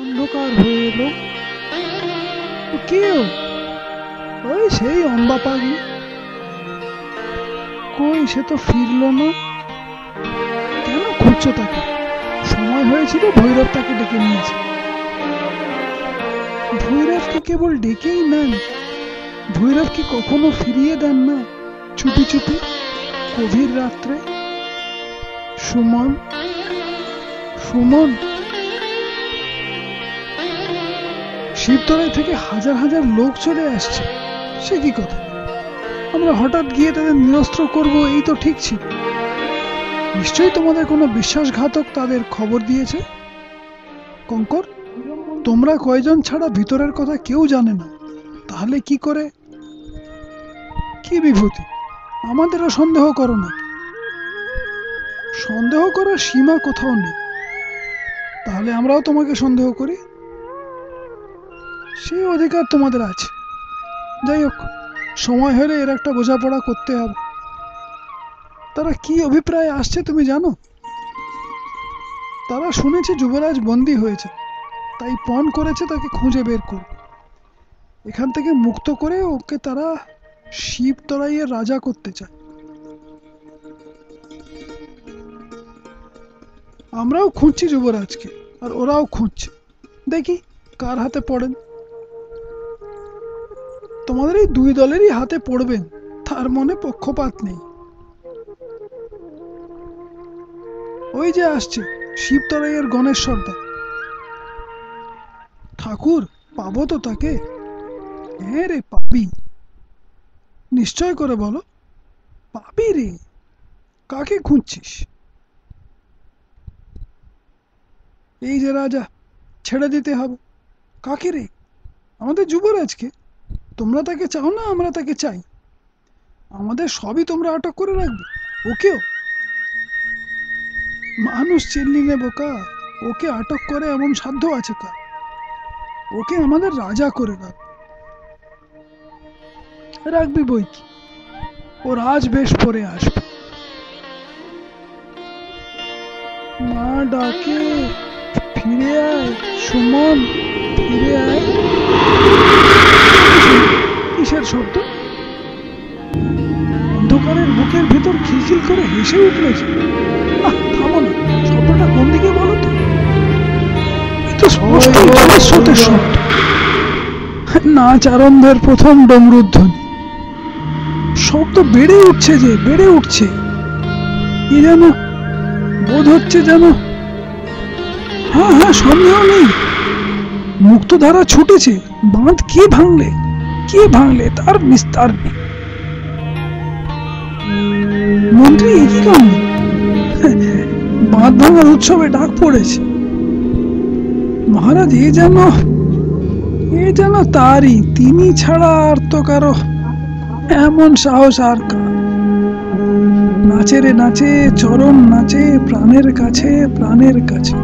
অন্ধকার হয়ে এলো। কেউ ওই সেই অম্বা পাগলি, কই সে তো ফিরলো না। কেন খুঁজছো তাকে? সময় হয়েছিল ভৈরব তাকে ডেকে নিয়েছে। ভৈরব কি কেবল ডেকেই নেন? ভৈরব কি কখনো ফিরিয়ে দেন না চুপি চুপি গভীর রাত্রে? সুমন, সুমন, শিবতলায় থেকে হাজার হাজার লোক চলে আসছে। সে কি কথা? আমরা হঠাৎ গিয়ে তাদের নিরস্ত্র করব এই তো ঠিক ছিল। নিশ্চয়ই তোমাদের কোনো বিশ্বাসঘাতক তাদের খবর দিয়েছে। কঙ্কর, তোমরা কয়জন ছাড়া ভিতরের কথা কেউ জানে না। তাহলে কি করে? কি বিভূতি, আমাদেরও সন্দেহ করো না? সন্দেহ করার সীমা কোথাও নেই। তাহলে আমরাও তোমাকে সন্দেহ করি? সেই অধিকার তোমাদের আছে। যাই হোক, সময় হলে এর একটা বোঝাপড়া করতে হবে। তারা কি অভিপ্রায় আসছে তুমি জানো? তারা শুনেছে যুবরাজ বন্দী হয়েছে, তাই পণ করেছে তাকে খুঁজে বের করবে। এখান থেকে মুক্ত করে ওকে তারা শিবতলাইয়ের রাজা করতে চায়। আমরাও খুঁজছি যুবরাজকে, আর ওরাও খুঁজছে। দেখি কার হাতে পড়েন। তোমাদের এই দুই দলেরই হাতে পড়বেন, তার মনে পক্ষপাত নেই। ওই যে আসছে শিবতলাইয়ের গণেশ সর্দার। ঠাকুর, পাবো তো তাকে? হ্যাঁ রে, পাবি। নিশ্চয় করে বলো, পাবি রে। কাকে খুঁজছিস? এই যে রাজা, ছেড়ে দিতে হবে। কাকে রে? আমাদের যুবরাজকে। তোমরা তাকে চাও না, আমরা তাকে চাই। আমাদের সবই তোমরা আটক করে রাখবে, ওকেও? মানুষ চিনলি নে বোকা, ওকে আটক করে এমন সাধ্য আছে কার? ওকে আমাদের রাজা করে রাখবি বই কি। ও রাজ বেশ পরে আসবে। মা ডাকে, ফিরে আয় সুমন, ফিরে আয়। কিসের শব্দ? অন্ধকারের বুকের ভেতর খিলখিল করে হেসে উঠলে। থামো না, শব্দটা কোন দিকে বলো তো? স্রোতের শব্দ। নাচ আরম্ভের প্রথম ডমরুধ্বনি। শব্দ বেড়ে উঠছে, যে বেড়ে উঠছে। কি যেন বোধ হচ্ছে, যেন। হ্যাঁ হ্যাঁ, সন্দেহ নেই। মুক্তধারা ছুটেছে। বাঁধ কে ভাঙলে, কে ভাঙলে তার নিস্তার নেই। মন্ত্রী, কি কাণ্ড! বাঁধ ভাঙার উৎসবে ডাক পড়েছে। মহারাজ, এ যেন তারই। তিনি ছাড়া আর তো কারো এমন সাহস আর কার? নাচে রে নাচে, চরণ নাচে, প্রাণের কাছে, প্রাণের কাছে।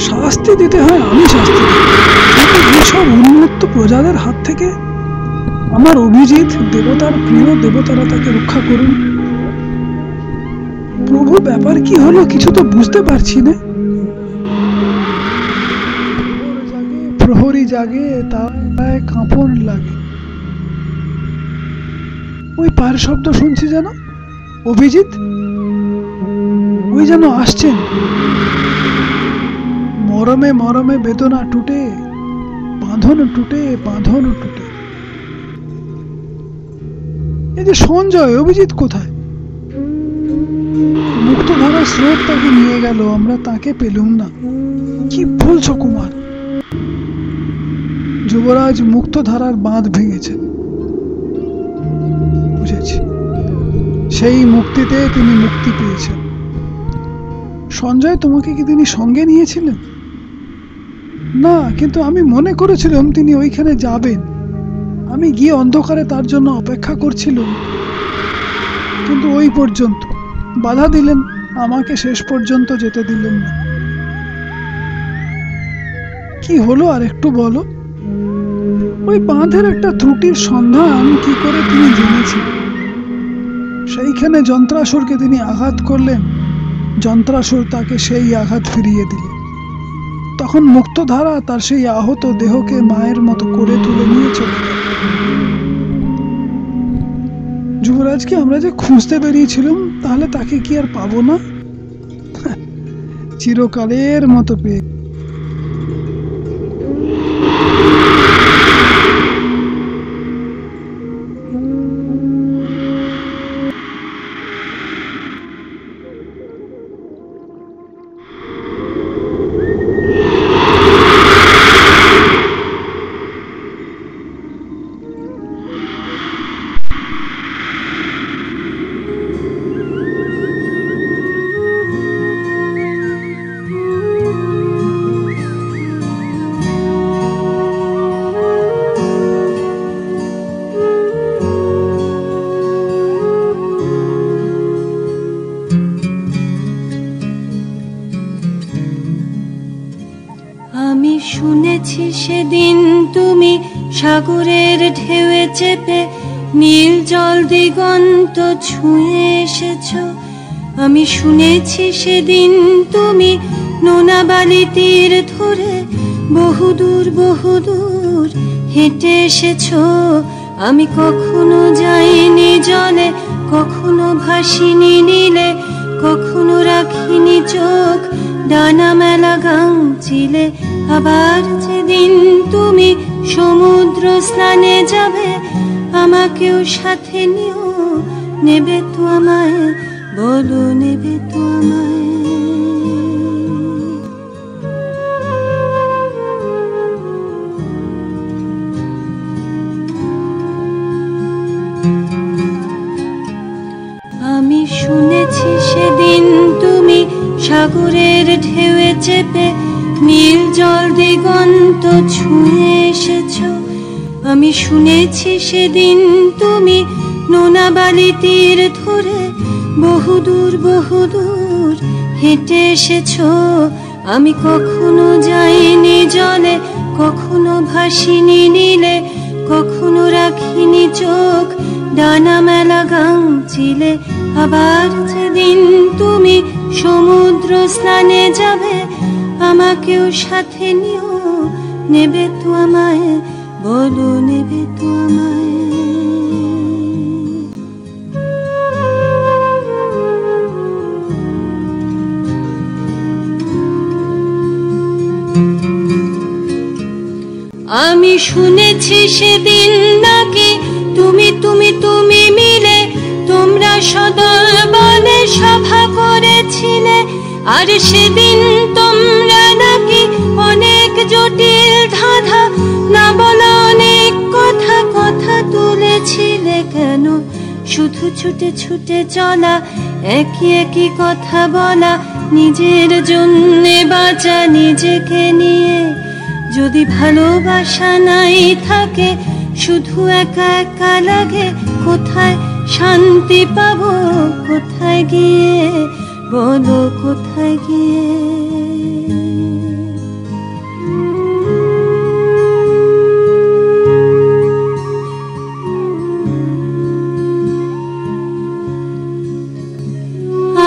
শাস্তি দিতে হয়, আমি শাস্তি দিই। এইসব উন্মত্ত প্রজাদের হাত থেকে আমার অভিজিৎ, দেবতার প্রিয় দেবতারা তাকে রক্ষা করুন। প্রভু, ব্যাপার কি হলো কিছু তো বুঝতে পারছি না। প্রহরী জাগে, তার কাঁপন লাগে। ওই পায়ের শব্দ শুনছি যেন। অভিজিৎ, ওই যেন আসছেন। মরমে মরমে বেদনা টুটে, বাঁধন টুটে, বাঁধন টুটে। এই যে সঞ্জয়, অভিজিৎ কোথায়? মুক্তধারা স্রোত তাকে নিয়ে গেল, আমরা তাকে পেলুম না। কি বলছো কুমার? যুবরাজ মুক্তধারার বাঁধ ভেঙেছেন। বুঝেছি, সেই মুক্তিতে তিনি মুক্তি পেয়েছেন। সঞ্জয়, তোমাকে কি তিনি সঙ্গে নিয়েছিলেন? না, কিন্তু আমি মনে করেছিলাম তিনি ওইখানে যাবেন। আমি গিয়ে অন্ধকারে তার জন্য অপেক্ষা করছিলাম, কিন্তু ওই পর্যন্ত বাধা দিলেন, আমাকে শেষ পর্যন্ত যেতে দিলেন না। কি হলো আর একটু বলো। ওই বাঁধের একটা ত্রুটির সন্ধান কি করে তিনি জেনেছিলেন। সেইখানে যন্ত্রাসুরকে তিনি আঘাত করলেন, যন্ত্রাসুর তাকে সেই আঘাত ফিরিয়ে দিলেন। তখন মুক্তধারা তার সেই আহত দেহকে মায়ের মতো করে তুলে নিয়ে চলে গেল। যুবরাজকে আমরা যে খুঁজতে বেরিয়েছিলাম, তাহলে তাকে কি আর পাবো না? চিরকালের মতো পেয়ে। আমি শুনেছি সেদিন তুমি সাগরের ঢেউয়ে চেপে নীল জল দিগন্ত ছুঁয়ে এসেছো। আমি শুনেছি সেদিন তুমি নোনা বালি তীর ধরে বহুদূর বহুদূর হেঁটে এসেছো। আমি কখনো যাইনি জলে, কখনো ভাসিনি নীলে, কখনো রাখিনি চোখ ডানা মেলা গাংচিলে। আবার যেদিন তুমি সমুদ্র স্নানে যাবে, আমাকেও সাথে নিও, নেবে তো আমায়, বলো নেবে তো আমায়। আমি শুনেছি সেদিন তুমি সাগরের ঢেউয়ে চেপে নীল জল দিগন্ত ছুঁয়ে এসেছো। আমি শুনেছি সেদিন তুমি নোনা বালি তীর ধরে বহুদূর বহুদূর হেঁটে এসেছো। আমি কখনো যাইনি জলে, কখনো ভাসিনি নীলে, কখনো রাখিনি চোখ ডানা মেলা গাংচিলে। আবার যেদিন তুমি সমুদ্র স্নানে যাবে, আমাকেও সাথে নিও, নেবে তো আমায়, বলো নেবে তো আমায়। আমি শুনেছি সেদিন নাকি তুমি তুমি তুমি মিলে তোমরা সদল বলে সভা করেছিলে। আর সেদিন তোমরা নাকি অনেক জটিল ধাঁধা না বলা অনেক কথা কথা তুলেছিলে। কেন শুধু ছুটে ছুটে চলা, একই একই কথা বলা, নিজের জন্যে বাঁচা নিজেকে নিয়ে। যদি ভালোবাসা নাই থাকে, শুধু একা একা লাগে, কোথায় শান্তি পাবো, কোথায় গিয়ে, বলো কোথায় গিয়ে।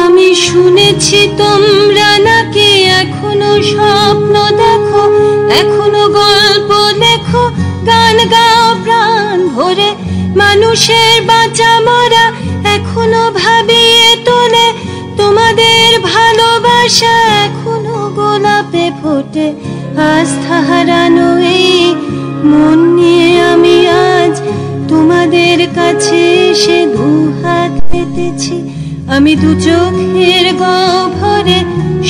আমি শুনেছি তোমরা নাকি এখনো স্বপ্ন দেখো, এখনো গল্প লেখো, গান গাও প্রাণ ভরে, মানুষের বাঁচা মরা এখনো ভাবিয়ে তোলে। তোমাদের ভালোবাসা এখনো গোলাপে ফোটে। আস্থা হারানো এই মন নিয়ে আমি আজ তোমাদের কাছে এসে দুহাত পেতেছি। আমি দু চোখের গহ্বরে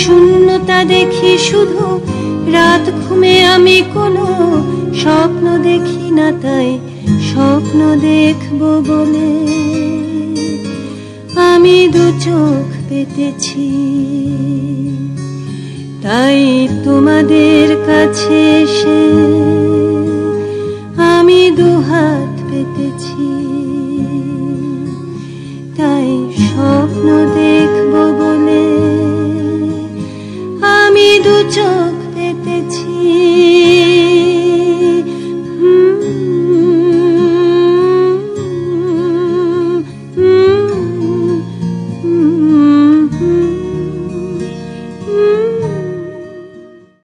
শূন্যতা দেখি শুধু, রাত ঘুমে আমি কোনো স্বপ্ন দেখি না, তাই স্বপ্ন দেখবো বলে আমি দু চোখ পেতেছি। তাই তোমাদের কাছে এসে আমি দুহাত পেতেছি। তাই স্বপ্ন দেখবো বলে আমি দু চোখ